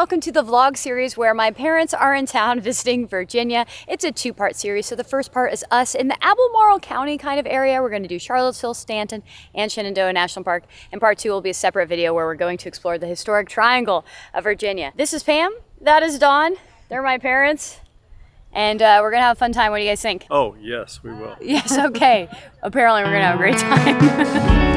welcome to the vlog series where my parents are in town visiting Virginia. It's a two-part series. So the first part is us in the Albemarle County kind of area. We're going to do Charlottesville, Staunton, and Shenandoah National Park. And part two will be a separate video where we're going to explore the historic triangle of Virginia. This is Pam. That is Dawn. They're my parents. And we're going to have a fun time. What do you guys think? Oh, yes, we will. Yes, okay. Apparently we're going to have a great time.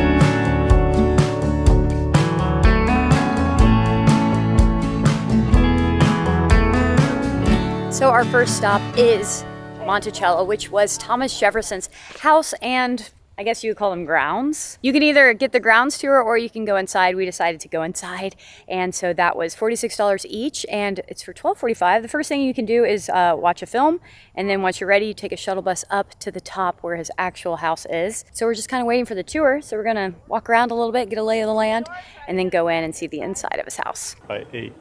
So our first stop is Monticello, which was Thomas Jefferson's house and I guess you would call them grounds. You can either get the grounds tour or you can go inside. We decided to go inside. And so that was $46 each and it's for $12.45. The first thing you can do is watch a film. And then once you're ready, you take a shuttle bus up to the top where his actual house is. So we're just kind of waiting for the tour. So we're gonna walk around a little bit, get a lay of the land, and then go in and see the inside of his house. By 8.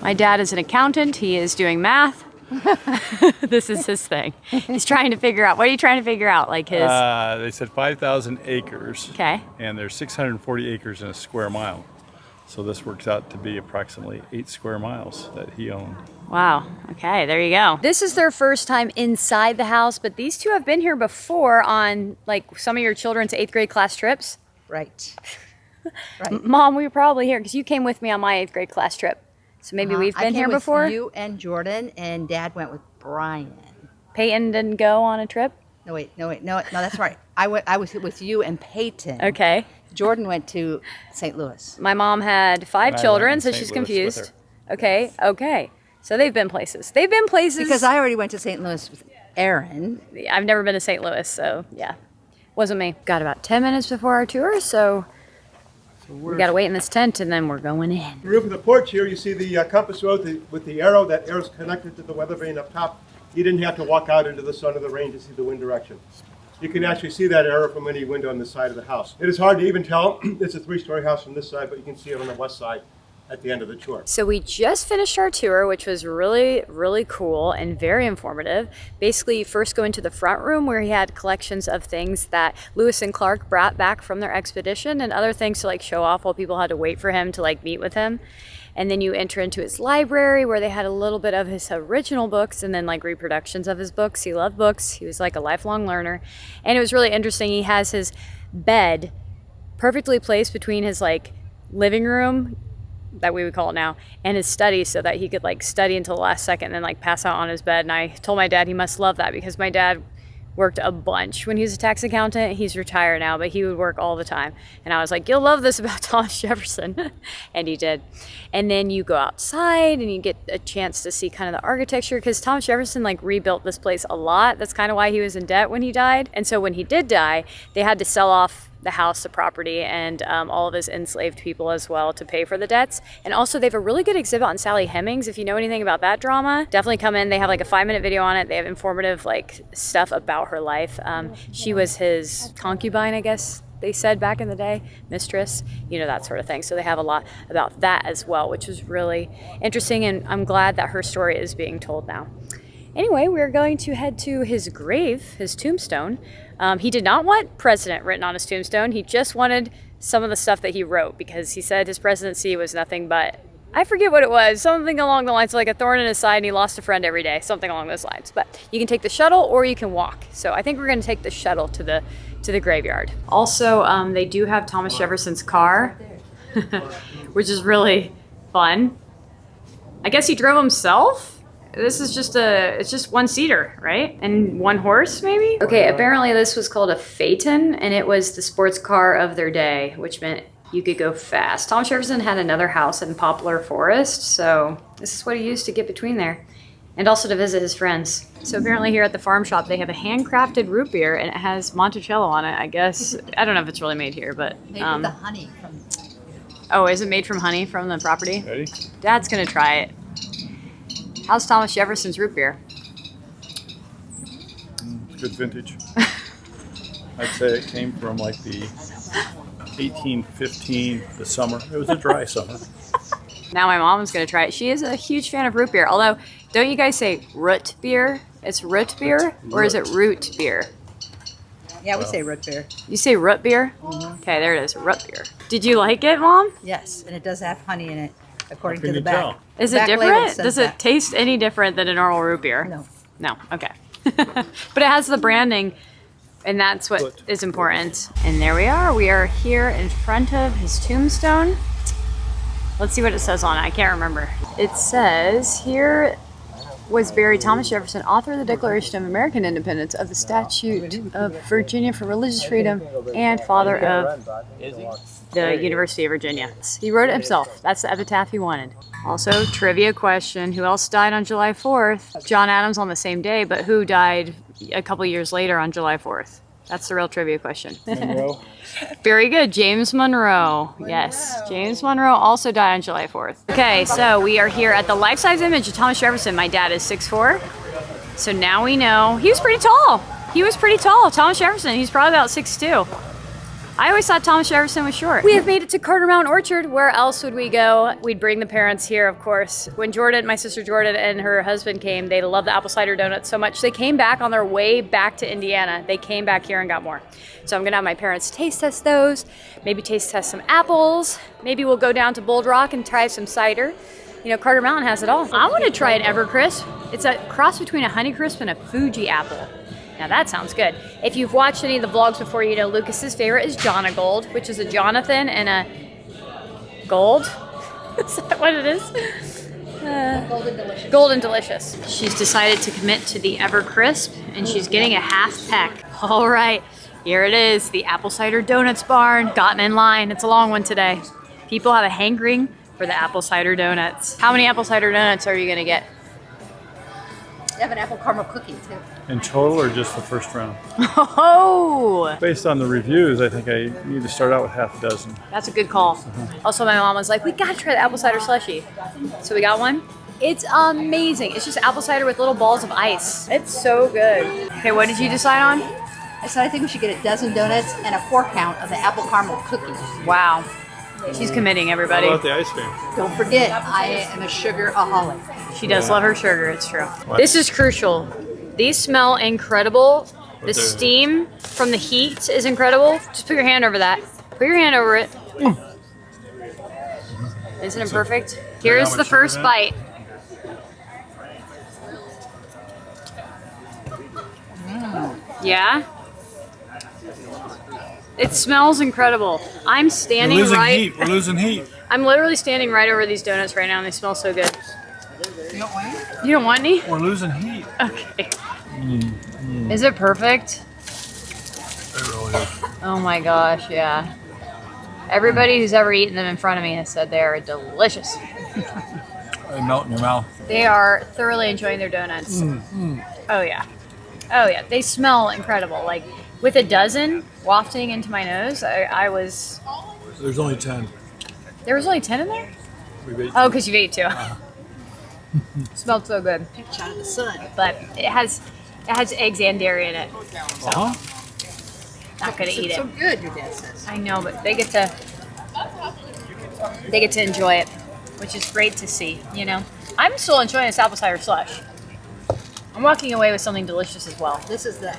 My dad is an accountant. He is doing math. This is his thing. He's trying to figure out. What are you trying to figure out? Like his. They said 5,000 acres. Okay. And there's 640 acres in a square mile. So this works out to be approximately 8 square miles that he owned. Wow. Okay, there you go. This is their first time inside the house, but these two have been here before on like some of your children's 8th grade class trips. Right. Right. Mom, we were probably here because you came with me on my 8th grade class trip. So maybe we've been here before. With you and Jordan, and Dad went with Brian. Peyton didn't go on a trip? No, that's right. I was with you and Peyton. Okay. Jordan went to St. Louis. My mom had 5 children, so she's confused. Okay. So they've been places. Because I already went to St. Louis with Aaron. I've never been to St. Louis, so yeah. Wasn't me. Got about 10 minutes before our tour, so we got to wait in this tent and then we're going in. The roof of the porch here, you see the compass road with the arrow. That arrow's connected to the weather vane up top. You didn't have to walk out into the sun or the rain to see the wind direction. You can actually see that arrow from any window on the side of the house. It is hard to even tell. It's a 3-story house from this side, but you can see it on the west side at the end of the tour. So we just finished our tour, which was really, really cool and very informative. Basically, you first go into the front room where he had collections of things that Lewis and Clark brought back from their expedition and other things to like show off while people had to wait for him to like meet with him. And then you enter into his library where they had a little bit of his original books and then like reproductions of his books. He loved books. He was like a lifelong learner. And it was really interesting. He has his bed perfectly placed between his like living room, that we would call it now, and his study so that he could like study until the last second and then like pass out on his bed. And I told my dad he must love that because my dad worked a bunch when he was a tax accountant. He's retired now, but he would work all the time. And I was like, you'll love this about Thomas Jefferson. And he did. And then you go outside and you get a chance to see kind of the architecture because Thomas Jefferson like rebuilt this place a lot. That's kind of why he was in debt when he died. And so when he did die, they had to sell off the house, the property, and all of his enslaved people as well to pay for the debts. And also they have a really good exhibit on Sally Hemings. If you know anything about that drama, definitely come in. They have like a 5-minute video on it. They have informative like stuff about her life. She was his concubine, I guess they said back in the day, mistress, you know, that sort of thing. So they have a lot about that as well, which was really interesting. And I'm glad that her story is being told now. Anyway, we're going to head to his grave, his tombstone. He did not want president written on his tombstone. He just wanted some of the stuff that he wrote because he said his presidency was nothing but, I forget what it was, something along the lines of like a thorn in his side and he lost a friend every day, something along those lines. But you can take the shuttle or you can walk. So I think we're going to take the shuttle to the graveyard. Also, they do have Thomas Jefferson's car, which is really fun. I guess he drove himself. This is it's just one-seater, right? And one horse, maybe? Okay, apparently this was called a phaeton, and it was the sports car of their day, which meant you could go fast. Thomas Jefferson had another house in Poplar Forest, so this is what he used to get between there, and also to visit his friends. So apparently here at the farm shop, they have a handcrafted root beer, and it has Monticello on it, I guess. I don't know if it's really made here, but... Made with the honey from... Oh, is it made from honey from the property? Ready? Dad's gonna try it. How's Thomas Jefferson's root beer? Good vintage. I'd say it came from like the 1815, the summer. It was a dry summer. Now my mom's gonna try it. She is a huge fan of root beer. Although, don't you guys say root beer? It's root beer? Or is it root beer? Yeah, we say root beer. You say root beer? Mm-hmm. Okay, there it is, root beer. Did you like it, Mom? Yes, and it does have honey in it. according How to can the you back. tell? Is it Back label different? says Does it that. taste any different than a normal root beer? No. No. Okay. But it has the branding, and that's what is important. And there we are. We are here in front of his tombstone. Let's see what it says on it. I can't remember. It says here was buried Thomas Jefferson, author of the Declaration of American Independence, of the Statute of Virginia for Religious Freedom, and father of the University of Virginia. He wrote it himself. That's the epitaph he wanted. Also, trivia question. Who else died on July 4th? John Adams on the same day, but who died a couple years later on July 4th? That's the real trivia question. Monroe. Very good. James Monroe. Yes. James Monroe also died on July 4th. Okay, so we are here at the life-size image of Thomas Jefferson. My dad is 6'4". So now we know he was pretty tall. He was pretty tall. Thomas Jefferson, he's probably about 6'2". I always thought Thomas Jefferson was short. We have made it to Carter Mountain Orchard. Where else would we go? We'd bring the parents here, of course. When my sister Jordan and her husband came, they loved the apple cider donuts so much. They came back on their way back to Indiana. They came back here and got more. So I'm gonna have my parents taste test those, maybe taste test some apples. Maybe we'll go down to Bold Rock and try some cider. You know, Carter Mountain has it all. I wanna try an Evercrisp. It's a cross between a Honeycrisp and a Fuji apple. Now that sounds good. If you've watched any of the vlogs before, you know Lucas's favorite is Jonagold, which is a Jonathan and a gold. Is that what it is? Golden delicious. Golden Delicious. She's decided to commit to the Evercrisp, and she's getting a half peck. All right, here it is, the Apple Cider Donuts barn. Gotten in line. It's a long one today. People have a hankering for the apple cider donuts. How many apple cider donuts are you gonna get? They have an apple caramel cookie too. In total or just the first round? Oh, Based on the reviews, I think I need to start out with half a dozen. that's a good call. Also, my mom was like, we gotta try the apple cider slushy. So we got one. It's amazing. It's just apple cider with little balls of ice. It's so good. Okay, what did you decide on? I said I think we should get a dozen donuts and a 4-count of the apple caramel cookies. Wow. She's committing, everybody. How about the ice cream? Don't forget, I am a sugar-aholic. She does love her sugar, it's true. This is crucial. These smell incredible. The steam from the heat is incredible. Just put your hand over that. Put your hand over it. Isn't it perfect? Here's the first bite. Yeah? It smells incredible. I'm standing right. We're losing heat. I'm literally standing right over these donuts right now, and they smell so good. You don't want it? You don't want any? We're losing heat. Okay. Is it perfect? It really is. Oh my gosh, yeah. Everybody who's ever eaten them in front of me has said they are delicious. They melt in your mouth. They are thoroughly enjoying their donuts. Oh yeah. Oh yeah. They smell incredible. Like with a dozen wafting into my nose, I was. There's only 10. There was only 10 in there? We've ate Oh, because you've ate two. Smelled so good. Picked out of the sun. But it has eggs and dairy in it. Uh-huh. Not gonna eat It's so it. good, your dad says. I know, but they get to enjoy it, which is great to see, you know. I'm still enjoying this apple cider slush. I'm walking away with something delicious as well. This is the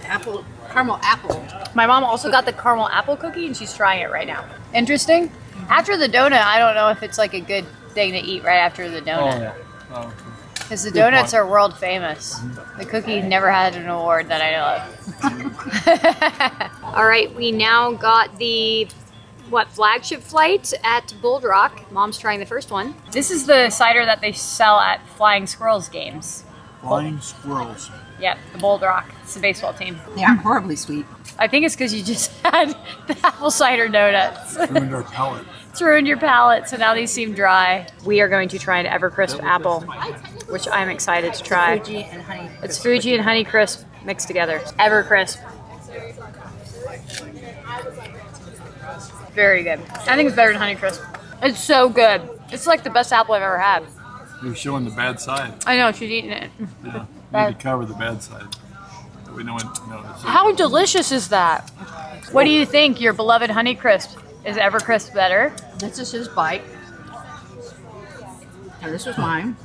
caramel apple. My mom also got the caramel apple cookie and she's trying it right now. Interesting. After the donut, I don't know if it's like a good thing to eat right after the donut. Oh, Because the donuts are world famous. The cookie never had an award that I know of. All right, we now got the flagship flight at Bold Rock. Mom's trying the first one. This is the cider that they sell at Flying Squirrels games. Flying squirrels. Yep, the Bold Rock. It's the baseball team. They aren't horribly sweet. I think it's because you just had the apple cider donuts. Ruined our palate. It's ruined your palate, so now these seem dry. We are going to try an Evercrisp apple, which I'm excited to try. Fuji and honey. It's Fuji and Honey Crisp mixed together. Evercrisp. Very good. I think it's better than Honey Crisp. It's so good. It's like the best apple I've ever had. You're showing the bad side. I know, she's eating it. Yeah. You need to cover the bad side. We know it's How delicious is that? What do you think, your beloved Honey Crisp? Is Evercrisp better? This is his bite. And this was mine.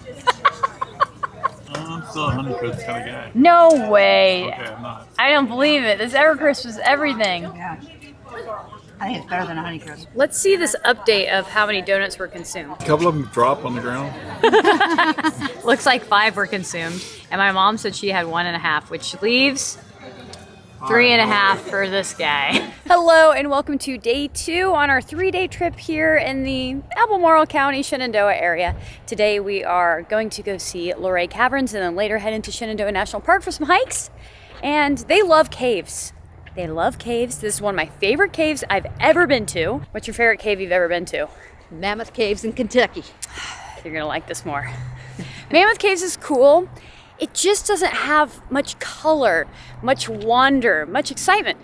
I'm still a Honeycrisp kind of guy. No way. Okay, I'm not. I don't believe it. This Evercrisp is everything. Yeah. I think it's better than a Honeycrisp. Let's see this update of how many donuts were consumed. A couple of them drop on the ground. Looks like 5 were consumed. And my mom said she had 1.5, which leaves 3.5 for this guy. Hello and welcome to day 2 on our 3-day trip here in the Albemarle County, Shenandoah area. Today we are going to go see Luray Caverns and then later head into Shenandoah National Park for some hikes. And they love caves. They love caves. This is one of my favorite caves I've ever been to. What's your favorite cave you've ever been to? Mammoth Caves in Kentucky. You're gonna like this more. Mammoth Caves is cool. It just doesn't have much color, much wonder, much excitement.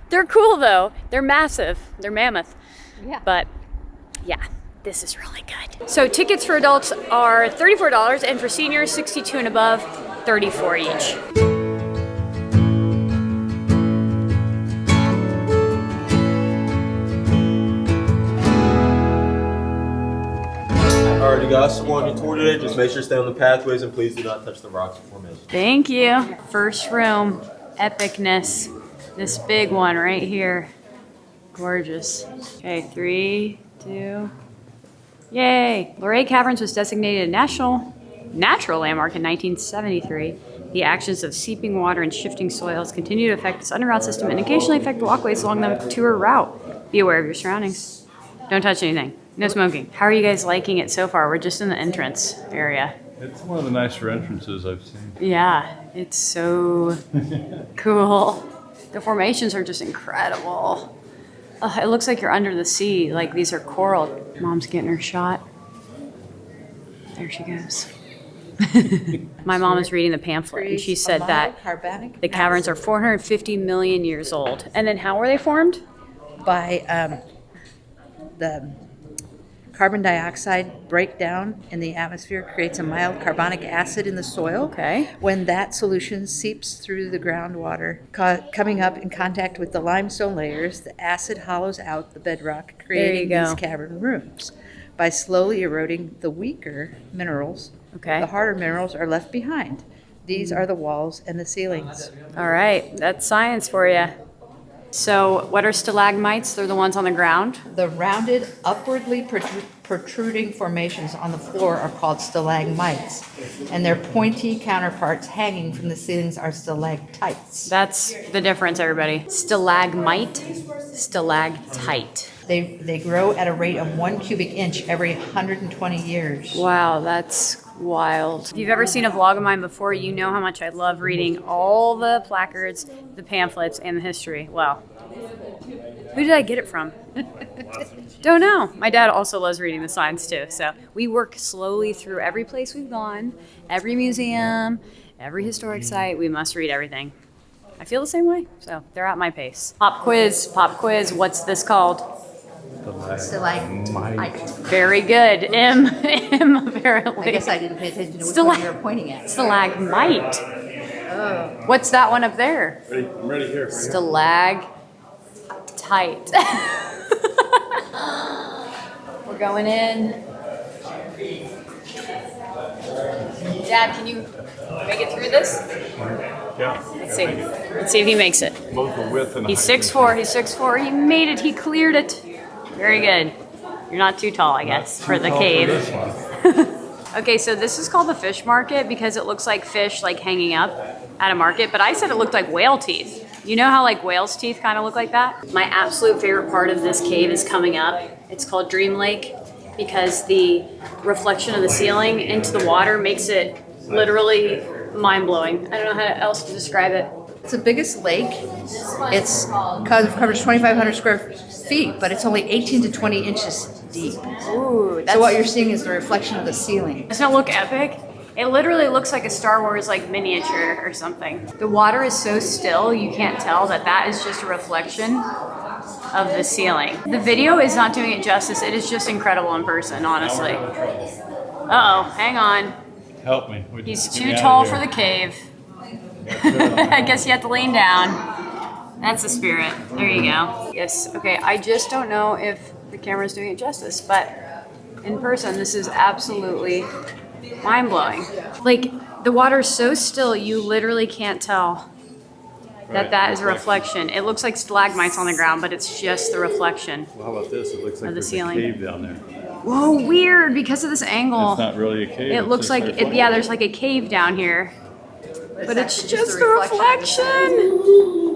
They're cool though. They're massive. They're mammoth. Yeah. But yeah, this is really good. So tickets for adults are $34 and for seniors 62 and above, $34 each. Alright, you guys, so on your tour today, just make sure to stay on the pathways and please do not touch the rocks or formations. Thank you. First room, epicness. This big one right here. Gorgeous. Okay, 3, 2. Yay! Luray Caverns was designated a natural landmark in 1973. The actions of seeping water and shifting soils continue to affect its underground system and occasionally affect walkways along the tour route. Be aware of your surroundings. Don't touch anything. No smoking. How are you guys liking it so far? We're just in the entrance area. It's one of the nicer entrances I've seen. Yeah, it's so cool. The formations are just incredible. It looks like you're under the sea. Like these are coral. Mom's getting her shot. There she goes. My mom is reading the pamphlet and she said that the caverns are 450 million years old. And then how were they formed? By the carbon dioxide breakdown in the atmosphere creates a mild carbonic acid in the soil. Okay. When that solution seeps through the groundwater, coming up in contact with the limestone layers, the acid hollows out the bedrock, creating go. these cavern rooms. By slowly eroding the weaker minerals, Okay. the harder minerals are left behind. These are the walls and the ceilings. All right, that's science for you. So what are stalagmites? They're the ones on the ground. The rounded, upwardly protruding formations on the floor are called stalagmites, and their pointy counterparts hanging from the ceilings are stalactites. That's the difference, everybody. Stalagmite, stalactite. They grow at a rate of 1 cubic inch every 120 years. Wow, that's wild. If you've ever seen a vlog of mine before, you know how much I love reading all the placards, the pamphlets, and the history. Well, who did I get it from? Don't know. My dad also loves reading the signs too. So we work slowly through every place we've gone, every museum, every historic site. We must read everything. I feel the same way. So they're at my pace. Pop quiz. What's this called? Stalagmite. Very good. M apparently. I guess I didn't pay attention to which one you were pointing at. Stalagmite. What's that one up there? I'm ready here. Stalactite. We're going in. Dad, can you make it through this? Yeah. Let's see. Let's see if he makes it. Both the width and He's height. 6'4". He's 6'4". He made it. He cleared it. Very good. You're not too tall, I guess, for the Tall cave. this one. Okay, so this is called the fish market because it looks like fish like hanging up at a market, but I said it looked like whale teeth. You know how like whale's teeth kind of look like that? My absolute favorite part of this cave is coming up. It's called Dream Lake because the reflection of the ceiling into the water makes it literally mind-blowing. I don't know how else to describe it. It's the biggest lake. It covers 2,500 square feet, but it's only 18 to 20 inches deep. Ooh, that's, So what you're seeing is the reflection of the ceiling. doesn't it look epic? It literally looks like a Star Wars like miniature or something. The water is so still, you can't tell that is just a reflection of the ceiling. The video is not doing it justice. It is just incredible in person, honestly. Uh-oh, hang on. Help me. He's Get too me out of tall here. for the cave. I guess you have to lean down. That's the spirit. There you go. Yes, okay, I just don't know if the camera's doing it justice, but in person, this is absolutely mind-blowing. Like, the water's so still, you literally can't tell that is a reflection. It looks like stalagmites on the ground, but it's just the reflection. Well, how about this? It looks like Of the there's ceiling. a cave down there. Whoa, weird, because of this angle. It's not really a cave. It it's looks just like, a it, reflection. yeah, there's like a cave down here. But it's actually just the reflection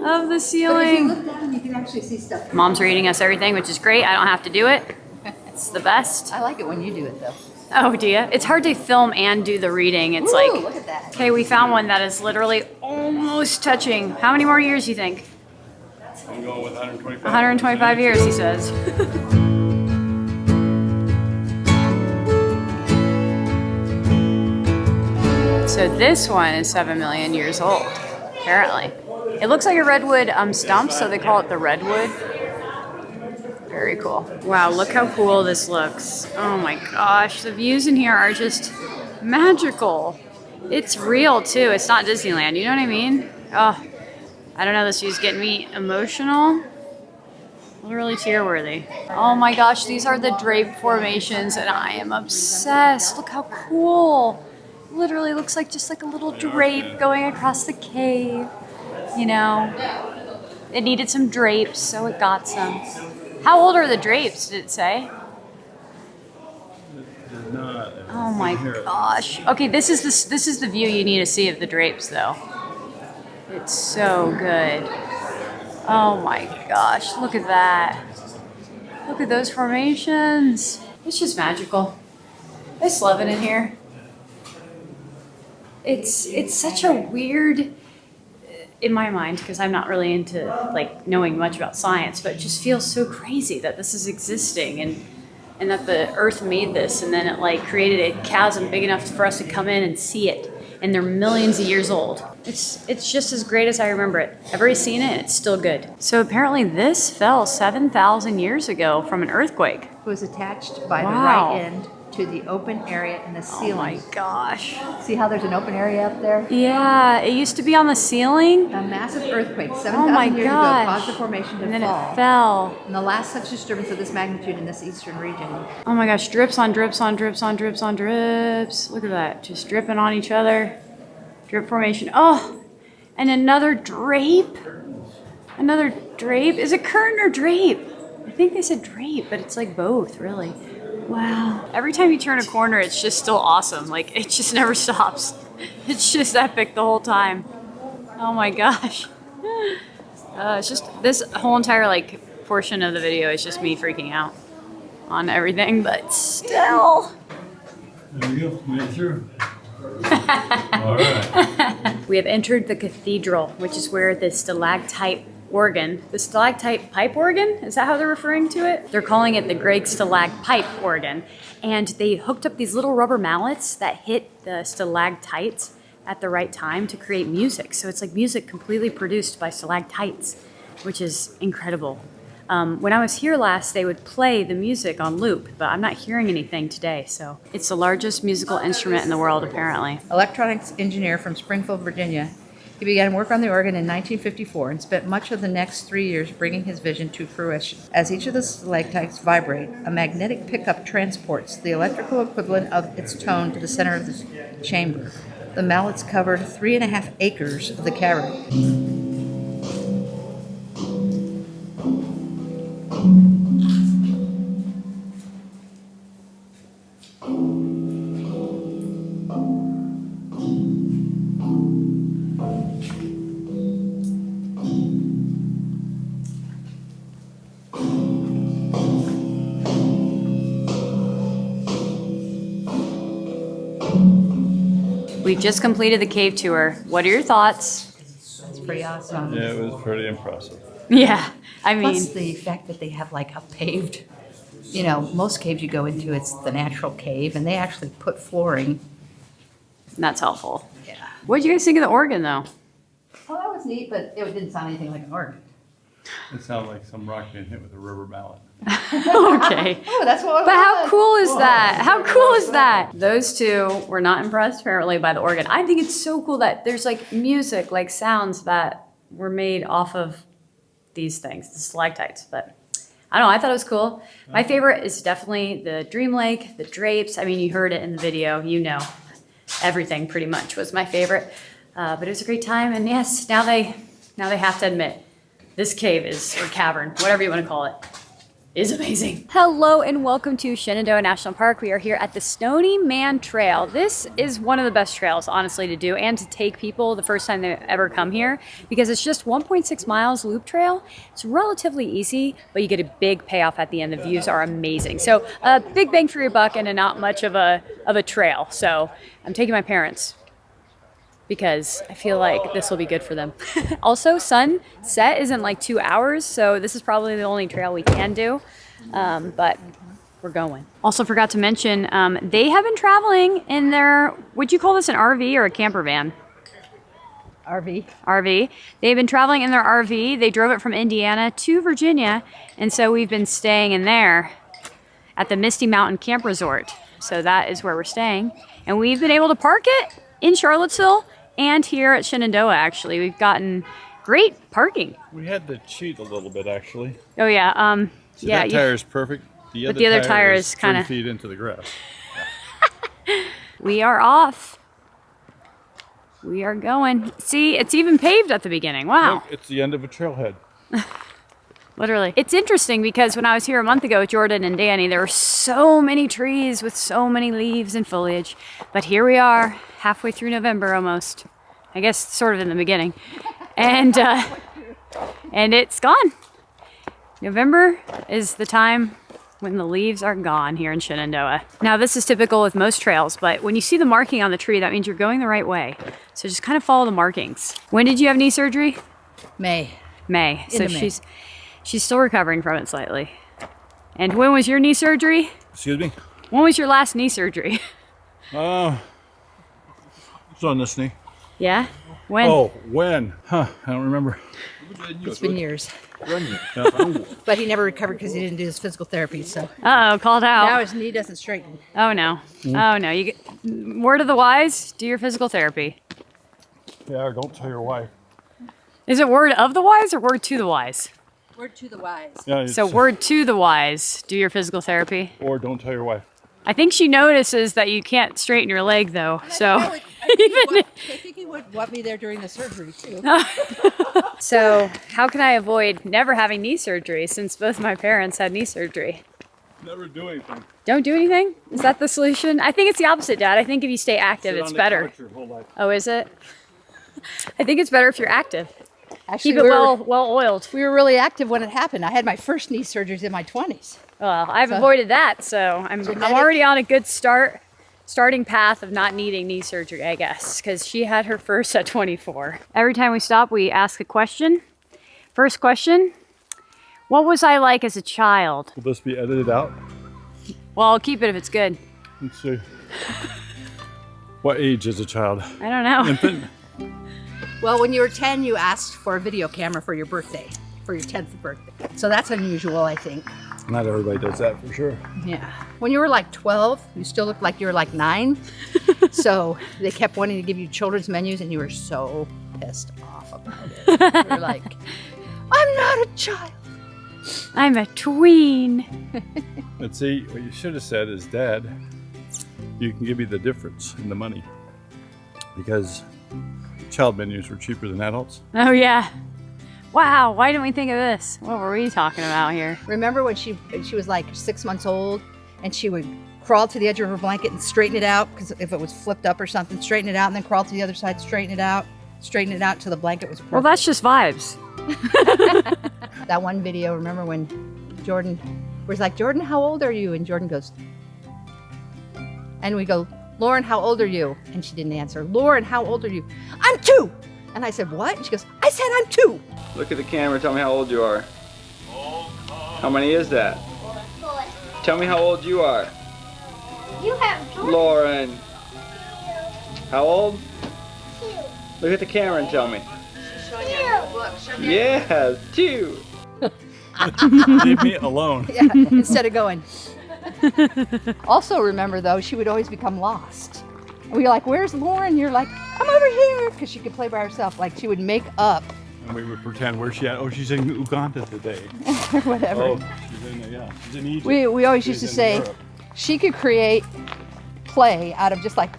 of the But if you ceiling. look down, you can actually see stuff. Mom's reading us everything, which is great. I don't have to do it. It's the best. I like it when you do it, though. Oh, do you? It's hard to film and do the reading. It's Ooh, like, look at that. okay, we found one that is literally almost touching. How many more years do you think? I'm going with 125. 125 years, he says. So this one is 7 million years old, apparently. It looks like a redwood stump, so they call it the redwood. Very cool. Wow, look how cool this looks. Oh my gosh, the views in here are just magical. It's real too, it's not Disneyland, you know what I mean? Oh, I don't know, this view's getting me emotional. Literally tear-worthy. Oh my gosh, these are the drape formations and I am obsessed. Look how cool. Literally looks like just like a little drape going across the cave. You know, it needed some drapes, so it got some. How old are the drapes, did it say? Not. Oh my gosh. Okay, this is the view you need to see of the drapes though. It's so good. Oh my gosh, look at that. Look at those formations. It's just magical. I just love it in here. It's such a weird, in my mind, because I'm not really into like knowing much about science, but it just feels so crazy that this is existing and that the earth made this and then it like created a chasm big enough for us to come in and see it. And they're millions of years old. It's just as great as I remember it. I've already seen it and it's still good. So apparently this fell 7,000 years ago from an earthquake. It was attached by the Wow. right end to the open area in the ceiling. Oh my gosh. See how there's an open area up there? Yeah, it used to be on the ceiling. A massive earthquake Oh 7,000 my years ago gosh. caused the formation to And then fall. it fell. And the last such disturbance of this magnitude in this eastern region. Oh my gosh, drips on drips on drips on drips on drips. Look at that, just dripping on each other. Drip formation. Oh, and another drape. Another drape. Is it curtain or drape? I think they said drape, but it's like both, really. Wow. Every time you turn a corner, it's just still awesome. Like, it just never stops. It's just epic the whole time. Oh my gosh. It's just, this whole entire, like, portion of the video is just me freaking out on everything, but still. There we go. Made it through. All right. We have entered the cathedral, which is where the stalactite organ, the stalactite pipe organ, is that how they're referring to it? They're calling it the Greg stalagpipe organ. And they hooked up these little rubber mallets that hit the stalactites at the right time to create music. So it's like music completely produced by stalactites, which is incredible. When I was here last, they would play the music on loop, but I'm not hearing anything today. So it's the largest musical instrument in the world, apparently. Electronics engineer from Springfield, Virginia. He began work on the organ in 1954 and spent much of the next 3 years bringing his vision to fruition. As each of the stalactites vibrate, a magnetic pickup transports the electrical equivalent of its tone to the center of the chamber. The mallets covered 3.5 acres of the cavern. We just completed the cave tour. What are your thoughts? It's pretty awesome. Yeah, it was pretty impressive. Yeah, I mean, Plus the fact that they have like a paved, most caves you go into, it's the natural cave, and they actually put flooring. that's helpful. Yeah. What did you guys think of the organ, though? Oh, that was neat, but it didn't sound anything like an organ. It sounded like some rock being hit with a rubber mallet. Okay. Oh, that's what it But how was. cool is that? How cool is that? Those two were not impressed, apparently, by the organ. I think it's so cool that there's like music, like sounds that were made off of these things, the stalactites. But I don't know, I thought it was cool. My favorite is definitely the Dream Lake, the drapes. I mean, you heard it in the video, everything pretty much was my favorite. But it was a great time. And yes, now they Now they have to admit, this cave is, or cavern, whatever you want to call it, is amazing. Hello and welcome to Shenandoah National Park. We are here at the Stony Man Trail. This is one of the best trails, honestly, to do and to take people the first time they ever come here because it's just 1.6 miles loop trail. It's relatively easy, but you get a big payoff at the end. The views are amazing. So a big bang for your buck and not much of a trail. So I'm taking my parents because I feel like this will be good for them. Also, sunset is in like 2 hours, so this is probably the only trail we can do, but we're going. Also forgot to mention, they have been traveling in their, would you call this an RV or a camper van? RV. RV. They've been traveling in their RV. They drove it from Indiana to Virginia, and so we've been staying in there at the Misty Mountain Camp Resort. So that is where we're staying, and we've been able to park it in Charlottesville and here at Shenandoah, actually. We've gotten great parking. We had to cheat a little bit, actually. Oh, yeah. So yeah. that tire is perfect. The but the other tire is kind of 3 feet into the grass. We are off. We are going. See, it's even paved at the beginning. Wow. Look, it's the end of a trailhead. Literally. It's interesting because when I was here a month ago with Jordan and Danny, there were so many trees with so many leaves and foliage. But here we are, halfway through November almost. I guess sort of in the beginning. And it's gone. November is the time when the leaves are gone here in Shenandoah. Now this is typical with most trails, but when you see the marking on the tree, that means you're going the right way. So just kind of follow the markings. When did you have knee surgery? May. May. So May. she's still recovering from it slightly. And when was your knee surgery? Excuse me? When was your last knee surgery? It's on this knee. Yeah? When? Oh, when? Huh, I don't remember. It's been years. Yeah. But he never recovered because he didn't do his physical therapy. So Uh-oh, called out. now his knee doesn't straighten. Oh no. Oh no. You get, word of the wise, do your physical therapy. Yeah, don't tell your wife. Is it word of the wise or word to the wise? Word to the wise. Yeah, So word to the wise, do your physical therapy. Or don't tell your wife. I think she notices that you can't straighten your leg though. So I think he would want me there during the surgery too. So how can I avoid never having knee surgery since both my parents had knee surgery? Never do anything. Don't do anything? Is that the solution? I think it's the opposite, Dad. I think if you stay active, Sit it's on the better. couch your whole life. Oh, is it? I think it's better if you're active. Actually, Keep it well oiled. we were really active when it happened. I had my first knee surgeries in my 20s. Well, I've avoided that, so I'm already on a good starting path of not needing knee surgery, I guess, because she had her first at 24. Every time we stop, we ask a question. First question, what was I like as a child? Will this be edited out? Well, I'll keep it if it's good. Let's see. What age is a child? I don't know. Infant? Well, when you were 10, you asked for a video camera for your birthday, for your 10th birthday. So that's unusual, I think. Not everybody does that for sure. Yeah. When you were like 12, you still looked like you were like 9. So they kept wanting to give you children's menus, and you were so pissed off about it. You were like, I'm not a child. I'm a tween. But see, what you should have said is, Dad, you can give me the difference in the money. Because child menus were cheaper than adults. Oh, yeah. Wow, why didn't we think of this? What were we talking about here? Remember when she was like 6 months old, and she would crawl to the edge of her blanket and straighten it out, because if it was flipped up or something, straighten it out, and then crawl to the other side, straighten it out till the blanket was perfect. Well, that's just vibes. That one video, remember when Jordan was like, Jordan, how old are you? And Jordan goes, and we go, Lauren, how old are you? And she didn't answer. Lauren, how old are you? I'm 2. And I said, what? And she goes, I said I'm 2. Look at the camera, tell me how old you are. How many is that? Tell me how old you are. You have Lauren. How old? 2. Look at the camera and tell me. Yeah, 2. Leave me alone. Yeah, instead of going. Also remember though, she would always become lost. And we were like, where's Lauren? You're like, I'm over here, because she could play by herself. Like she would make up And we would pretend, where's she at? Oh, she's in Uganda today. or whatever. Oh, she's in Egypt. We always used She's to say in Europe. she could create play out of just like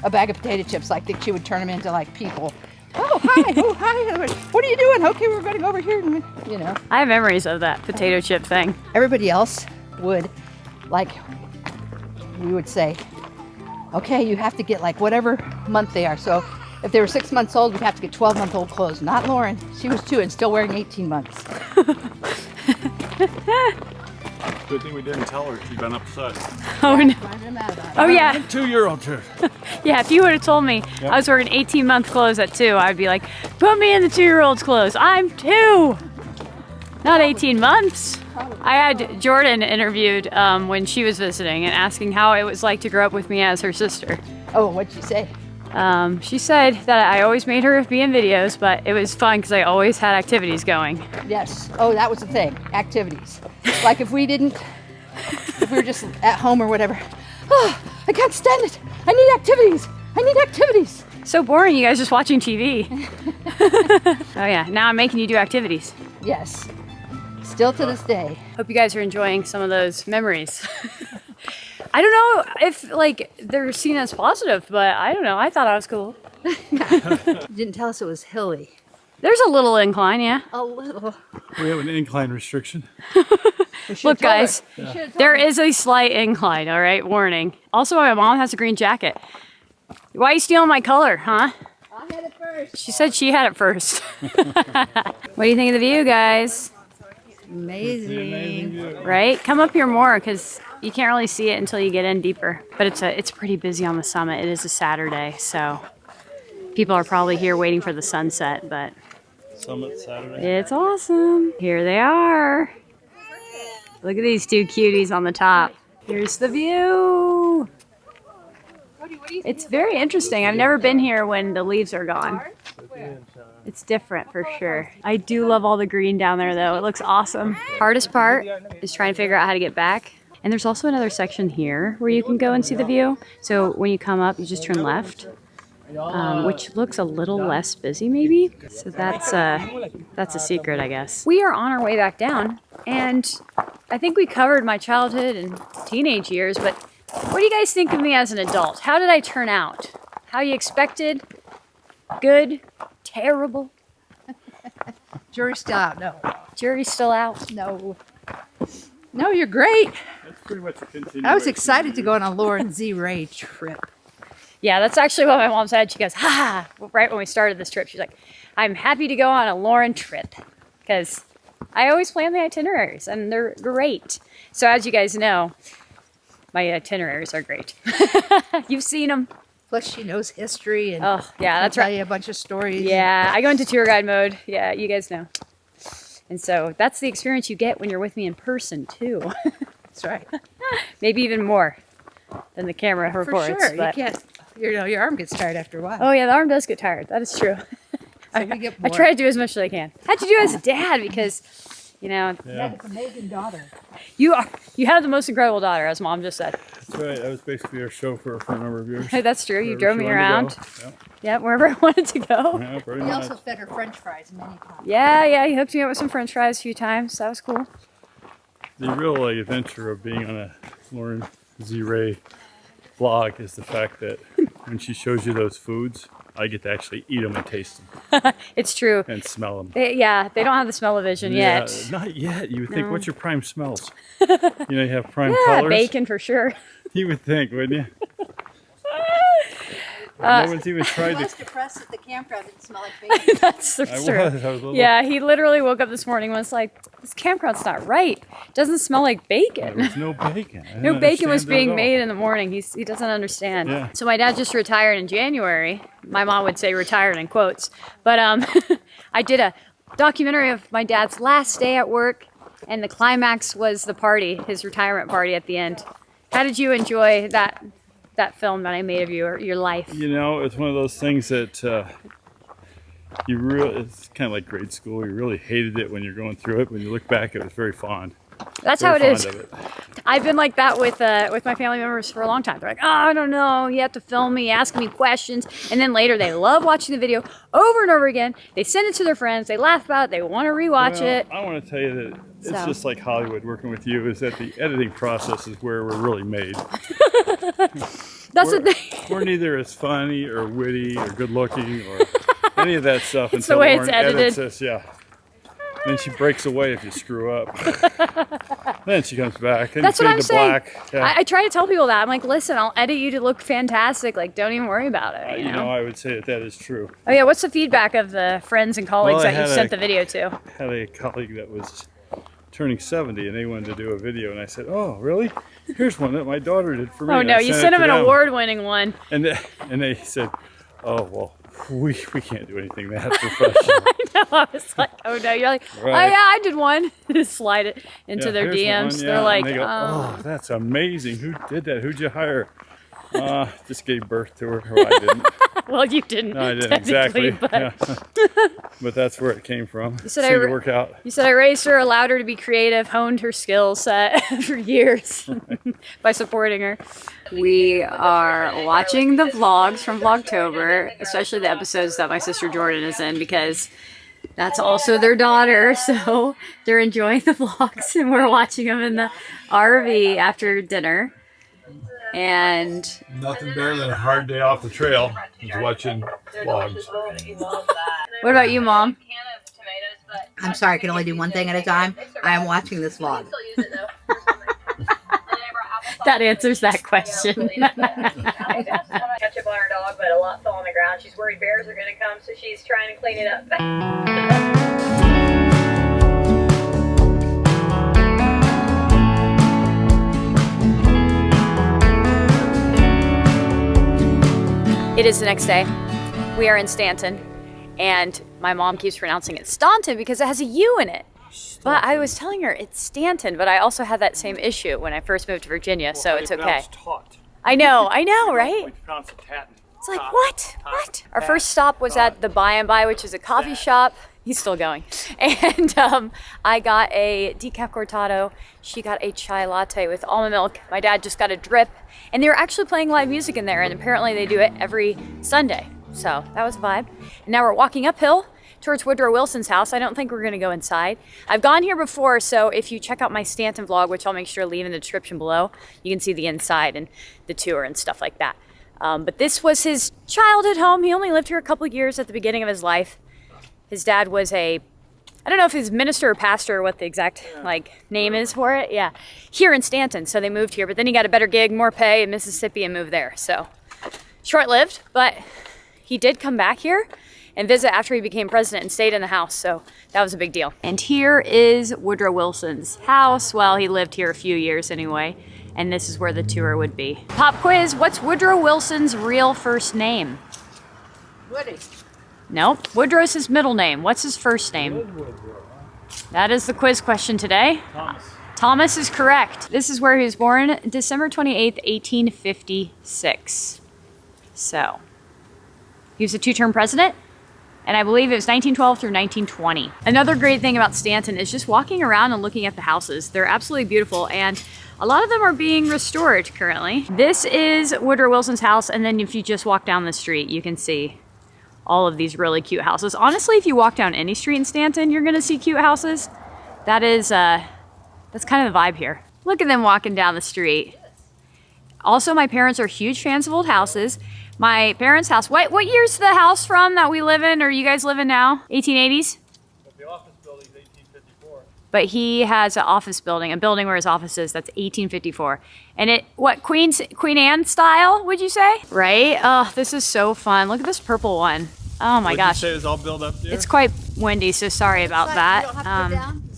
a bag of potato chips. Like that she would turn them into like people. Oh, hi, oh, hi. What are you doing? Okay, we're going to go over here. And, you know. I have memories of that potato chip thing. Everybody else would, like, we would say, okay, you have to get like whatever month they are. So if they were 6 months old, we'd have to get 12-month-old clothes. Not Lauren. She was 2 and still wearing 18 months. Good thing we didn't tell her she'd been upset. Oh no. I'm mad about it. Oh yeah. 2-year-old trip. Yeah, if you would have told me I was wearing 18-month clothes at 2, I'd be like, put me in the 2-year-old's clothes. I'm 2, not 18 months. I had Jordan interviewed when she was visiting and asking how it was like to grow up with me as her sister. Oh, what'd you say? She said that I always made her be in videos, but it was fun because I always had activities going. Yes. Oh, that was the thing. Activities. Like if we were just at home or whatever. Oh, I can't stand it. I need activities. I need activities. So boring, you guys just watching TV. Oh yeah, now I'm making you do activities. Yes. Still to this day. Hope you guys are enjoying some of those memories. I don't know if like they're seen as positive, but I don't know. I thought I was cool. You didn't tell us it was hilly. There's a little incline, yeah. A little. We have an incline restriction. Look, guys, there is a slight incline, all right? Warning. Also, my mom has a green jacket. Why are you stealing my color, huh? I had it first. She said she had it first. What do you think of the view, guys? Amazing. Right? Come up here more because you can't really see it until you get in deeper. But it's pretty busy on the summit. It is a Saturday, so people are probably here waiting for the sunset, but Summit Saturday. it's awesome. Here they are. Look at these 2 cuties on the top. Here's the view. It's very interesting. I've never been here when the leaves are gone. It's different for sure. I do love all the green down there though. It looks awesome. Hardest part is trying to figure out how to get back. And there's also another section here where you can go and see the view. So when you come up, you just turn left, which looks a little less busy maybe. So that's a secret, I guess. We are on our way back down, and I think we covered my childhood and teenage years, but what do you guys think of me as an adult? How did I turn out? How you expected? Good? Terrible? Jury's still out. No. Jury's still out? No. No, you're great. That's pretty much a continuation. I was excited to go on a Lauren Z. Ray trip. Yeah, that's actually what my mom said. She goes, ha! Right when we started this trip, she's like, I'm happy to go on a Lauren trip. Because I always plan the itineraries, and they're great. So as you guys know, my itineraries are great. You've seen them. Plus, she knows history and Oh, yeah, that's tell right. you a bunch of stories. Yeah, I go into tour guide mode. Yeah, you guys know. And so that's the experience you get when you're with me in person, too. That's right. Maybe even more than the camera For records. sure. But... You can't. Your arm gets tired after a while. Oh, yeah, the arm does get tired. That is true. So we get I more. try to do as much as I can. How'd you do as a dad? Because, you know, Yeah, Amazing daughter. you have the most incredible daughter, as Mom just said. that's right. I was basically our chauffeur for a number of years. Hey, that's true. You Wherever drove she me wanted to around. go. Yeah, wherever I wanted to go. Yeah, pretty We much. also fed her French fries many times. Yeah, he hooked me up with some French fries a few times. That was cool. The real adventure of being on a Lauren Z. Ray vlog is the fact that when she shows you those foods, I get to actually eat them and taste them It's true. and smell them. They don't have the smell-o-vision yet. Not yet. You would think, No. what's your prime smells? You know, you have prime Yeah, colors. bacon for sure. You would think, wouldn't you? No one's even tried I was to. depressed that the campground didn't smell like bacon. That's I true. was a little. Yeah, he literally woke up this morning and was like, this campground's not right. It doesn't smell like There bacon. was no bacon. I No didn't bacon was understand it at being all. made in the morning. He doesn't understand. Yeah. So my dad just retired in January. My mom would say retired in quotes. But I did a documentary of my dad's last day at work, and the climax was the party, his retirement party at the end. How did you enjoy that film that I made of you, or your life? You know, it's one of those things that it's kind of like grade school. You really hated it when you're going through it. When you look back, it was very fond. That's Very how it is. fond of it. I've been like that with my family members for a long time. They're like, oh, I don't know. You have to film me, ask me questions. And then later they love watching the video over and over again. They send it to their friends. They laugh about it. They want to rewatch Well, it. I want to tell you that it's So. just like Hollywood working with you, is that the editing process is where we're really made. That's we're, the thing. we're neither as funny or witty or good looking or any of that stuff It's the until way Lauren it's edited. edits this. Yeah. Then she breaks away if you screw up. Then she comes back. And That's what I'm saying. Black. Yeah. I try to tell people that. I'm like, listen, I'll edit you to look fantastic. Like, don't even worry about it. You know? I would say that is true. Oh yeah, what's the feedback of the friends and colleagues Well, I that you had sent the video to? I had a colleague that was turning 70 and they wanted to do a video, and I said, oh, really? Here's one that my daughter did for me. Oh And no, I you it sent to them an them. award-winning one. And they said, oh, well, we can't do anything that professional. No, I was like, oh no, you're like, oh Right. yeah, I did one. Just slide it into Yeah, their here's DMs. one, They're yeah, like, and they go, oh. oh, that's amazing. Who did that? Who'd you hire? Just gave birth to her. Well, I didn't. Well, you didn't. No, I didn't technically, exactly. But Yeah. But that's where it came from. You said Seemed to work out. You said I raised her, allowed her to be creative, honed her skill set for years by supporting her. We are watching the vlogs from Vlogtober, especially the episodes that my sister Jordan is in, because that's also their daughter. So they're enjoying the vlogs, and we're watching them in the RV after dinner. And Nothing better than a hard day off the trail is watching vlogs. what about you, Mom? I'm sorry, I can only do one thing at a time. I am watching this vlog. That answers that question. Ketchup on her dog, but a lot fell on the ground. She's worried bears are going to come, so she's trying to clean it up. It is the next day. We are in Staunton, and my mom keeps pronouncing it Staunton because it has a U in it. But I was telling her it's Staunton, but I also had that same issue when I first moved to Virginia, so it's okay. I know, right? It's like, what? Our first stop was at the By and By, which is a coffee shop. He's still going. And I got a decaf cortado. She got a chai latte with almond milk. My dad just got a drip. And they were actually playing live music in there, and apparently they do it every Sunday. So that was a vibe. And now we're walking uphill towards Woodrow Wilson's house. I don't think we're gonna go inside. I've gone here before, so if you check out my Staunton vlog, which I'll make sure to leave in the description below, you can see the inside and the tour and stuff like that. But this was his childhood home. He only lived here a couple years at the beginning of his life. His dad was I don't know if he's minister or pastor or what the exact name is for it. Yeah, here in Staunton. So they moved here, but then he got a better gig, more pay in Mississippi, and moved there. So short-lived, but he did come back here and visit after he became president and stayed in the house. So that was a big deal. And here is Woodrow Wilson's house. Well, he lived here a few years anyway. And this is where the tour would be. Pop quiz, what's Woodrow Wilson's real first name? Woody. Nope, Woodrow's his middle name. What's his first name? That is the quiz question today. Thomas. Thomas is correct. This is where he was born, December 28th, 1856. So, he was a two-term president, and I believe it was 1912 through 1920. Another great thing about Staunton is just walking around and looking at the houses. They're absolutely beautiful, and a lot of them are being restored currently. This is Woodrow Wilson's house, and then if you just walk down the street, you can see all of these really cute houses. Honestly, if you walk down any street in Staunton, you're gonna see cute houses. That's kind of the vibe here. Look at them walking down the street. Also, my parents are huge fans of old houses. My parents' house, what year's the house from that we live in, or you guys live in now? 1880s? The office building's 1854. But he has an office building, a building where his office is, that's 1854. And Queen Anne style, would you say? Right? Oh, this is so fun. Look at this purple one. Oh my gosh. Did you say it was all built up there? It's quite windy, so sorry about that.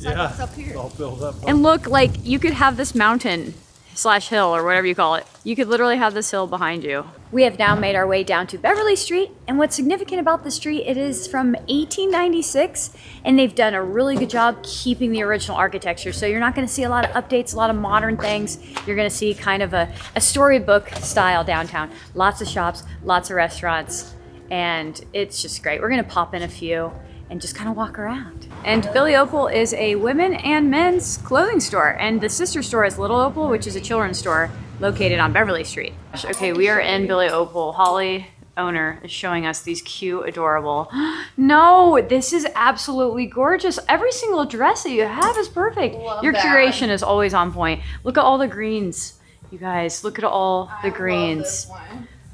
Yeah, it's all built up. And look, you could have this mountain / hill or whatever you call it. You could literally have this hill behind you. We have now made our way down to Beverly Street, and what's significant about the street, it is from 1896, and they've done a really good job keeping the original architecture. So you're not gonna see a lot of updates, a lot of modern things. You're gonna see kind of a storybook style downtown. Lots of shops, lots of restaurants, and it's just great. We're gonna pop in a few and just kind of walk around. And Billy Opal is a women and men's clothing store, and the sister store is Little Opal, which is a children's store located on Beverly Street. Okay, we are in Billy Opal. Holly, owner, is showing us these cute, adorable. No, this is absolutely gorgeous. Every single dress that you have is perfect. Your curation is always on point. Look at all the greens, you guys. Look at all the greens.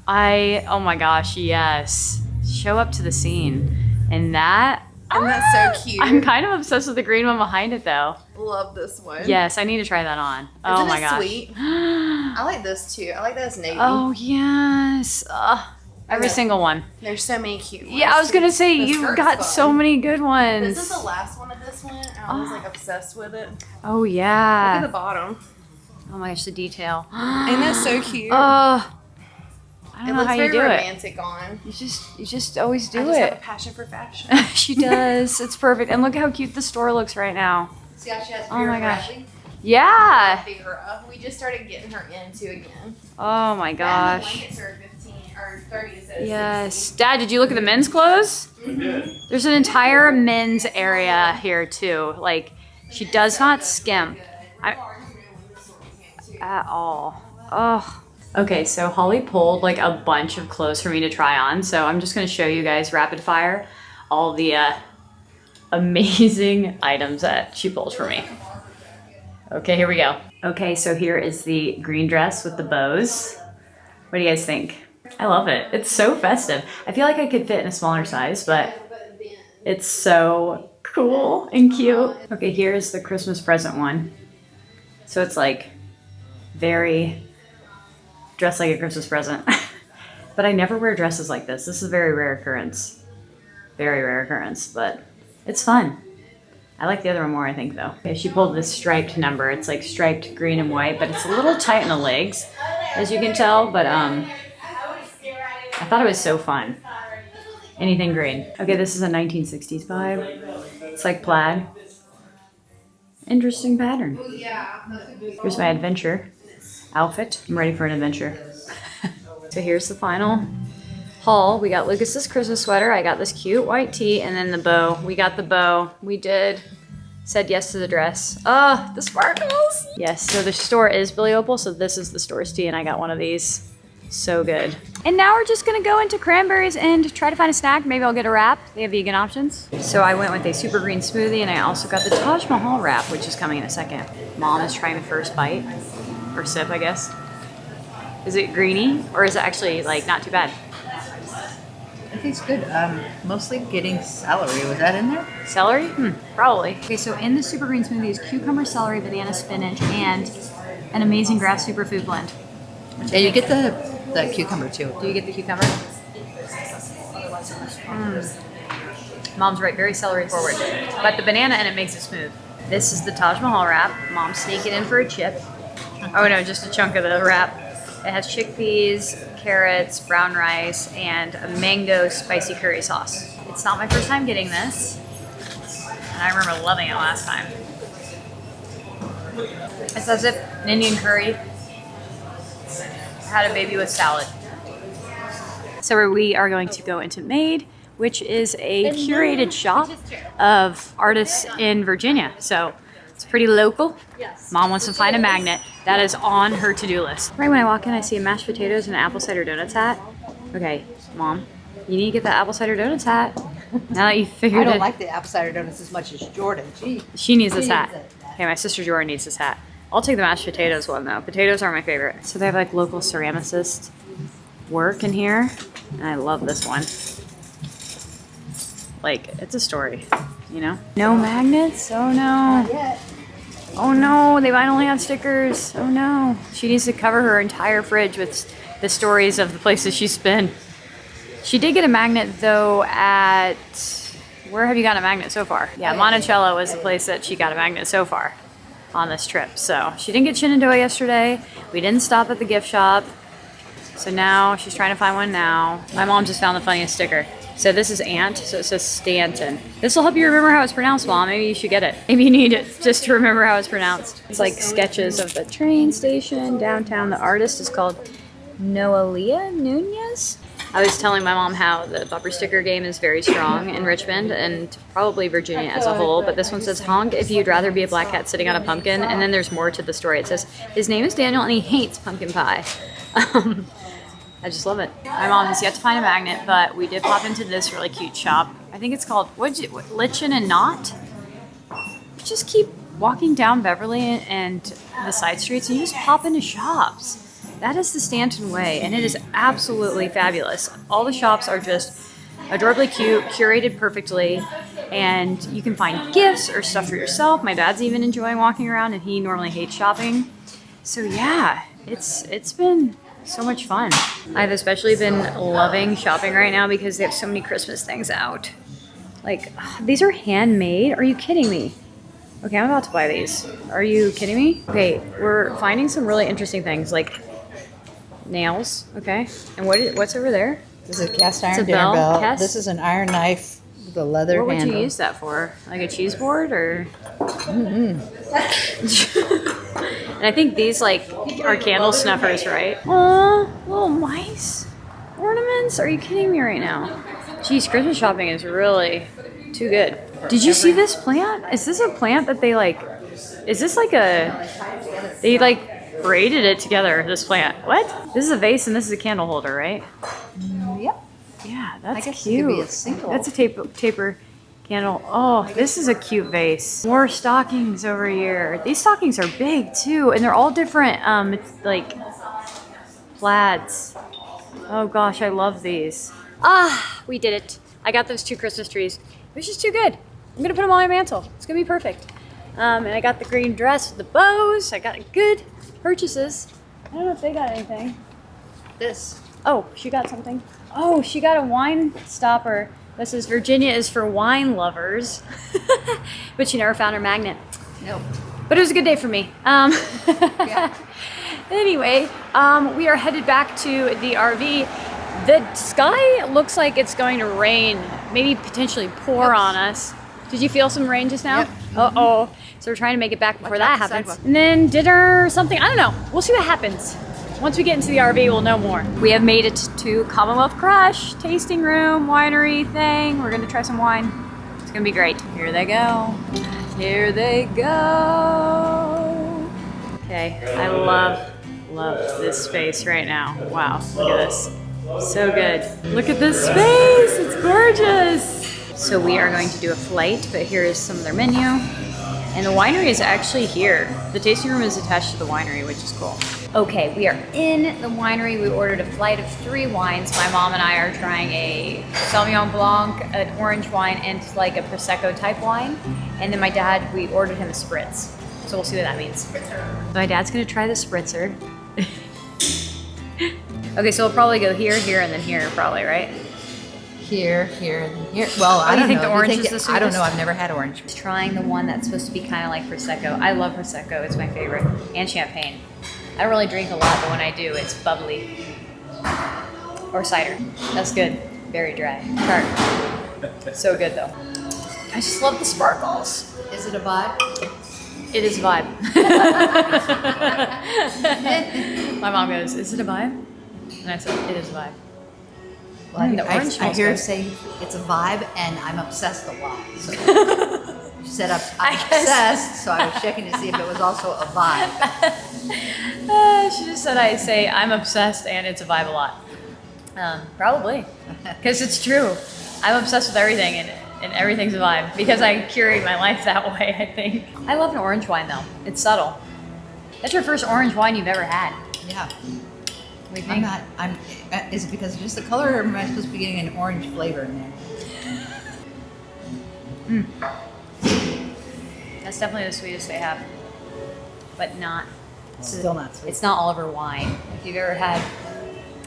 Oh my gosh, yes. show up to the scene. And that, And that's so cute. I'm kind of obsessed with the green one behind it though. Love this one. Yes, I need to try that on. Oh Isn't my it gosh. sweet? I like this too. I like this navy. Oh yes. Every single one. There's so many cute ones. Yeah, I was gonna say, The you skirt's got fun. so many good ones. This is the last one of this one, and I was like obsessed with it. Oh Look at yeah. the bottom. Oh my gosh, the detail. Ain't that so cute? I It don't know looks how you very do it. romantic on. You just always do I just have a it. passion for fashion. She does. It's perfect. And look how cute the store looks right now. See how she has Oh Vera my gosh. Bradley? Yeah. Vera. We just started getting her into again. Oh my And the gosh. blankets are 15 or 30 instead of Yes. 60. Dad, did you look at the men's clothes? Mhm. There's an entire men's area here too. Like, she does not skimp at all. Oh. Okay, so Holly pulled like a bunch of clothes for me to try on. So I'm just gonna show you guys rapid fire all the amazing items that she pulled for me. Okay, here we go. Okay, so here is the green dress with the bows. What do you guys think? I love it. It's so festive. I feel like I could fit in a smaller size, but it's so cool and cute. Okay, here's the Christmas present one. So it's like very dressed like a Christmas present. But I never wear dresses like this. This is a very rare occurrence. Very rare occurrence, but it's fun. I like the other one more, I think, though. Okay, she pulled this striped number. It's like striped green and white, but it's a little tight in the legs, as you can tell, but I thought it was so fun. Anything green. Okay, this is a 1960s vibe. It's like plaid. Interesting pattern. Here's my adventure outfit. I'm ready for an adventure. So here's the final haul. We got Lucas's Christmas sweater. I got this cute white tee, and then the bow. We got the bow. We did. Said yes to the dress. Oh, the sparkles. Yes, so the store is Billy Opal, so this is the store's tee, and I got one of these. So good. And now we're just gonna go into Cranberries and try to find a snack. Maybe I'll get a wrap. They have vegan options. So I went with a super green smoothie, and I also got the Taj Mahal wrap, which is coming in a second. Mom is trying the first bite, or sip, I guess. Is it greeny, or is it actually like not too bad? I think it's good. Mostly getting celery. Was that in there? Celery? Probably. Okay, so in the super green smoothie is cucumber, celery, banana, spinach, and an amazing grass superfood blend. Yeah, you get the cucumber too. Do you get the cucumber? Mom's right, very celery forward. But the banana in it makes it smooth. This is the Taj Mahal wrap. Mom's sneaking in for a chip. Oh no, just a chunk of the wrap. It has chickpeas, carrots, brown rice, and a mango spicy curry sauce. It's not my first time getting this, and I remember loving it last time. It's as if an Indian curry had a baby with salad. So we are going to go into Made, which is a curated shop of artists in Virginia. So it's pretty local. Mom wants to find a magnet. That is on her to-do list. Right when I walk in, I see a mashed potatoes and an apple cider donuts hat. Okay, Mom, you need to get that apple cider donuts hat. Now that you figured I don't it. like the apple cider donuts as much as Jordan. She needs this She hat. needs it. Okay, my sister Jordan needs this hat. I'll take the mashed potatoes one though. Potatoes are my favorite. So they have like local ceramicist work in here, and I love this one. Like, it's a story, you know? No magnets? Oh no. Not yet. Oh no, they might only have stickers. Oh no. She needs to cover her entire fridge with the stories of the places she's been. She did get a magnet though at, where have you gotten a magnet so far? Yeah, Monticello was the place that she got a magnet so far on this trip. So she didn't get Shenandoah yesterday. We didn't stop at the gift shop. So now she's trying to find one now. My mom just found the funniest sticker. So this is Aunt, so it says Staunton. This will help you remember how it's pronounced, Mom. Maybe you should get it. Maybe you need it just to remember how it's pronounced. It's like sketches of the train station downtown. The artist is called Noelia Nunez. I was telling my mom how the bumper sticker game is very strong in Richmond and probably Virginia as a whole, but this one says, honk if you'd rather be a black cat sitting on a pumpkin, and then there's more to the story. It says, his name is Daniel and he hates pumpkin pie. I just love it. My mom has yet to find a magnet, but we did pop into this really cute shop. I think it's called, Lichen and Knot? Just keep walking down Beverly and the side streets and you just pop into shops. That is the Staunton way, and it is absolutely fabulous. All the shops are just adorably cute, curated perfectly, and you can find gifts or stuff for yourself. My dad's even enjoying walking around, and he normally hates shopping. So yeah, it's been so much fun. I've especially been loving shopping right now because they have so many Christmas things out. Like, these are handmade? Are you kidding me? Okay, I'm about to buy these. Are you kidding me? Okay, we're finding some really interesting things like nails, okay? And what's over there? This is a cast iron It's a dinner bell? bell. Cast- This is an iron knife with a leather What would handle. you use that for? Like a cheese board or? And I think these like are candle snuffers, right? Aw, little mice. Ornaments? Are you kidding me right now? Geez, Christmas shopping is really too good. Did you see this plant? Is this a plant that they like, is this like a, they like braided it together, this plant. What? This is a vase and this is a candle holder, right? Yep. Yeah, that's guess it cute. could be a single. That's a taper candle. Oh, this is a cute vase. More stockings over here. These stockings are big too, and they're all different, like plaids. Oh gosh, I love these. Ah, we did it. I got those 2 Christmas trees. It was just too good. I'm gonna put them on my mantle. It's gonna be perfect. And I got the green dress with the bows. I got good purchases. I don't know if they got anything. This. Oh, she got something. Oh, she got a wine stopper. This is Virginia is for wine lovers. But she never found her magnet. Nope. But it was a good day for me. Yeah. Anyway, we are headed back to the RV. The sky looks like it's going to rain, maybe potentially pour on us. Did you feel some rain just now? Yep. Uh-oh. So we're trying to make it back before Watch out that the happens. sidewalk. And then dinner or something. I don't know. We'll see what happens. Once we get into the RV, we'll know more. We have made it to Commonwealth Crush, tasting room, winery thing. We're gonna try some wine. It's gonna be great. Here they go. Here they go. Okay, I love this space right now. Wow, look at this. So good. Look at this space, it's gorgeous. So we are going to do a flight, but here is some of their menu. And the winery is actually here. The tasting room is attached to the winery, which is cool. Okay, we are in the winery. We ordered a flight of 3 wines. My mom and I are trying a Sauvignon Blanc, an orange wine, and like a Prosecco type wine. And then my dad, we ordered him a spritz. So we'll see what that means. My dad's gonna try the spritzer. Okay, so we'll probably go here, here, and then here probably, right? Here, here, and here. Well, I you don't think know. the Do you orange think is the I don't sweetest? know. I've never had orange. Trying the one that's supposed to be kind of like Prosecco. I love Prosecco, it's my favorite. And champagne. I don't really drink a lot, but when I do, it's bubbly. Or cider. That's good. Very dry. Tart. So good though. I just love the sparkles. Is it a vibe? It is a vibe. My mom goes, is it a vibe? And I said, it is a vibe. Well, The orange I smells hear her good. say it's a vibe, and I'm obsessed a lot. So she said I'm I guess. obsessed, so I was checking to see if it was also a vibe. She just said I say I'm obsessed and it's a vibe a lot. Probably. Because it's true. I'm obsessed with everything and everything's a vibe. Because I curate my life that way, I think. I love an orange wine though. It's subtle. That's your first orange wine you've ever had. Yeah. What do you I'm think? not. Is it because of just the color, or am I supposed to be getting an orange flavor in there? That's definitely the sweetest they have. But not. Still not sweet. It's not Oliver wine. If you've ever had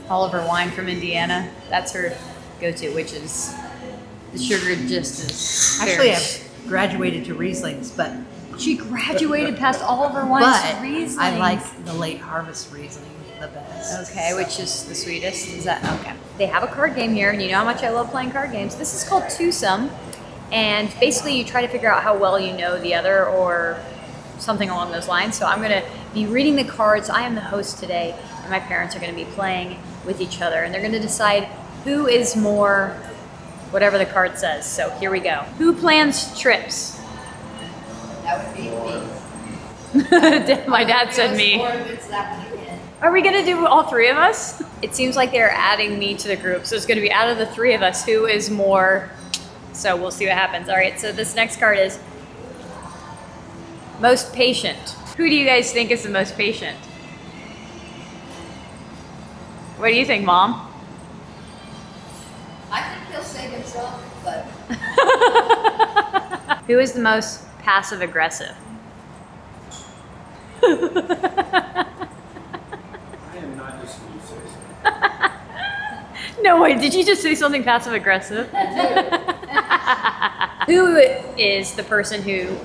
Oliver wine from Indiana, that's her go-to, which is the sugar just is Actually, fierce. I've graduated to Rieslings, but She graduated past Oliver wines to Rieslings. I like the late harvest Riesling the best. Okay, which is the sweetest? Is that okay? They have a card game here, and you know how much I love playing card games. This is called Twosome, and basically you try to figure out how well you know the other or something along those lines. So I'm going to be reading the cards. I am the host today, and my parents are going to be playing with each other, and they're going to decide who is more whatever the card says. So here we go. Who plans trips? That would be me. My dad said me. Are we gonna do all 3 of us? It seems like they're adding me to the group, so it's gonna be out of the 3 of us, who is more, so we'll see what happens. All right, so this next card is most patient. Who do you guys think is the most patient? What do you think, Mom? I think he'll say but Who is the most passive aggressive? I am not just who you say so. No, wait, did you just say something passive aggressive? Who is the person who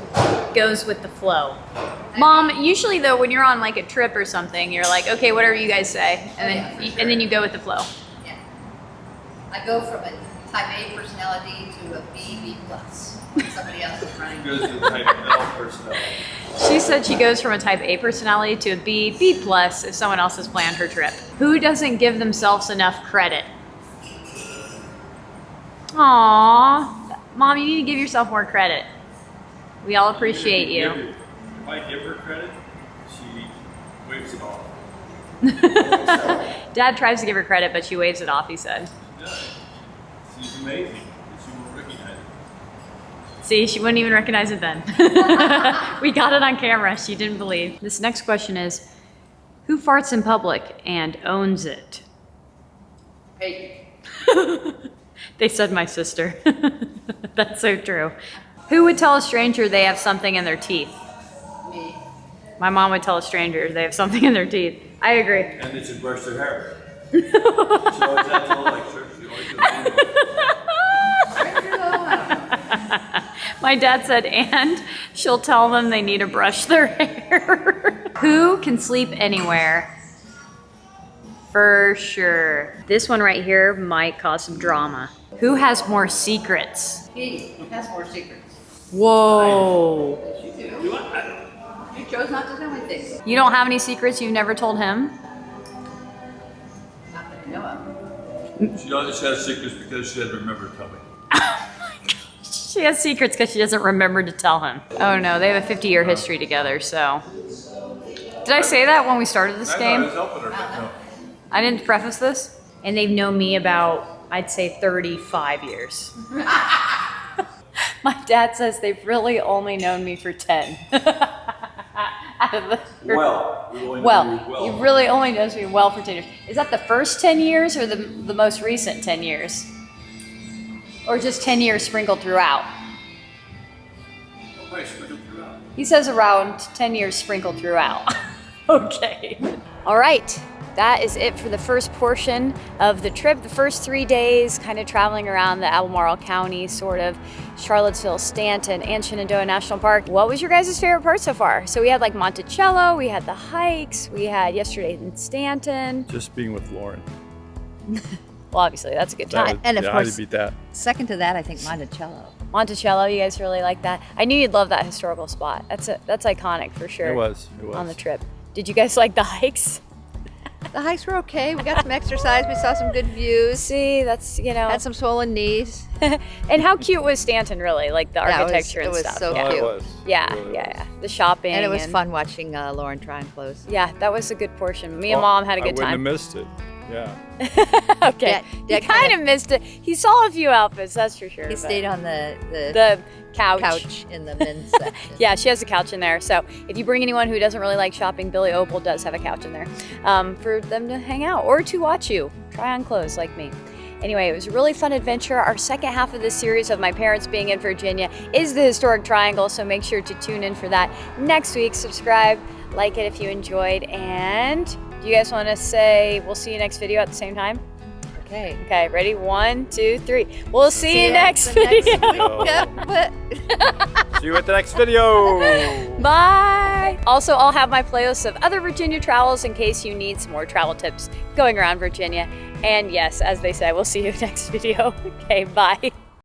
goes with the flow? Mom, usually though, when you're on like a trip or something, you're like, okay, whatever you guys say, and then you go with the flow. yeah. I go from a type A personality to a B plus. When somebody else is running. Goes to the type L personality. She said she goes from a type A personality to a B plus if someone else has planned her trip. Who doesn't give themselves enough credit? Aww, Mom, you need to give yourself more credit. We all appreciate you. If I give her credit, she waves it off. Dad tries to give her credit, but she waves it off, he said. Yeah. She's amazing. She won't recognize it. See, she wouldn't even recognize it then. We got it on camera. She didn't believe. This next question is, who farts in public and owns it? Hey, They said my sister. That's so true. Who would tell a stranger they have something in their teeth? me. My mom would tell a stranger they have something in their teeth. I agree. And they should brush their hair. She always has to look like church. She always does. My dad said, and she'll tell them they need to brush their hair. Who can sleep anywhere? For sure. This one right here might cause some drama. Who has more secrets? He has more secrets. Whoa. You do. You chose not to tell me things. You don't have any secrets you've never told him? Not that I know of. She has secrets because she doesn't remember to tell me. She has secrets because she doesn't remember to tell him. Oh no, they have a 50-year history together, so. Did I say that when we started this game? I was helping her, but no. I didn't preface this. And they've known me about, I'd say 35 years. My dad says they've really only known me for 10. Out of the he really only knows me well for 10 years. Is that the first 10 years or the most recent 10 years? Or just 10 years sprinkled throughout? Nobody sprinkled throughout. He says around 10 years sprinkled throughout. Okay. All right. That is it for the first portion of the trip. The first 3 days, kind of traveling around the Albemarle County, sort of Charlottesville, Staunton, and Shenandoah National Park. What was your guys' favorite part so far? So we had like Monticello, we had the hikes, we had yesterday in Staunton. Just being with Lauren. Well, obviously, that's a good time. And of How course- do you beat that? Second to that, I think Monticello. Monticello, you guys really like that? I knew you'd love that historical spot. That's iconic for sure. It was. On the trip. Did you guys like the hikes? The hikes were okay. We got some exercise. We saw some good views. See, that's, Had some swollen knees. And how cute was Staunton, really? Like the Yeah, architecture it was and stuff. so yeah. cute. It was. Yeah, It really yeah, was. yeah. The shopping. And it was fun watching Lauren try and close. Yeah, that was a good portion. Me and Well, Mom had a good I time. wouldn't have missed it. Yeah. Okay. Dad He kind of missed it. He saw a few outfits, that's for sure. He but stayed on the couch. in the men's section. Yeah, she has a couch in there. So if you bring anyone who doesn't really like shopping, Billy Opal does have a couch in there for them to hang out or to watch you try on clothes like me. Anyway, it was a really fun adventure. Our second half of this series of my parents being in Virginia is the Historic Triangle, so make sure to tune in for that next week. Subscribe, like it if you enjoyed, and do you guys want to say we'll see you next video at the same time? Okay. Okay, ready? 1, 2, 3. We'll see you next the next video. week. Yep. See you at the next video. Bye. Also, I'll have my playlist of other Virginia travels in case you need some more travel tips going around Virginia. And yes, as they say, we'll see you next video. Okay, bye.